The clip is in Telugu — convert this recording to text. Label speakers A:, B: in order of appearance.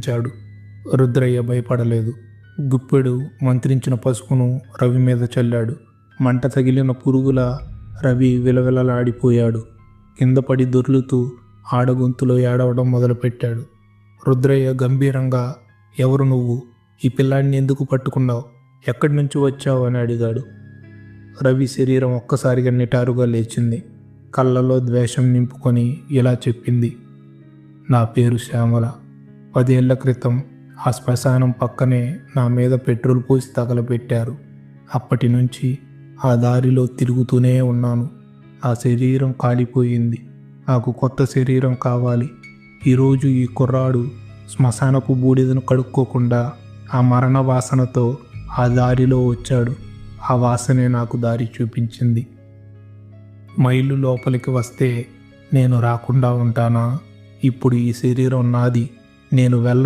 A: చూపించాడు. రుద్రయ్య భయపడలేదు. గుప్పెడు మంత్రించిన పసుపును రవి మీద చల్లాడు. మంట తగిలిన పురుగుల రవి విలవిలలాడిపోయాడు. కింద పడి దొర్లుతూ ఆడగొంతులో ఏడవడం మొదలుపెట్టాడు. రుద్రయ్య గంభీరంగా, ఎవరు నువ్వు? ఈ పిల్లాడిని ఎందుకు పట్టుకున్నావు? ఎక్కడి నుంచి వచ్చావు అని అడిగాడు. రవి శరీరం ఒక్కసారిగా నిటారుగా లేచింది. కళ్ళలో ద్వేషం నింపుకొని ఇలా చెప్పింది. నా పేరు శ్యామల. 10 ఏళ్ల క్రితం ఆ శ్మశానం పక్కనే నా మీద పెట్రోల్ పోసి తగలబెట్టారు. అప్పటి నుంచి ఆ దారిలో తిరుగుతూనే ఉన్నాను. నా శరీరం కాలిపోయింది. నాకు కొత్త శరీరం కావాలి. ఈరోజు ఈ కుర్రాడు శ్మశానపు బూడిదను కడుక్కోకుండా ఆ మరణ వాసనతో ఆ దారిలో వచ్చాడు. ఆ వాసనే నాకు దారి చూపించింది. మైలు లోపలికి వస్తే నేను రాకుండా ఉంటానా? ఇప్పుడు ఈ శరీరం నాది. నేను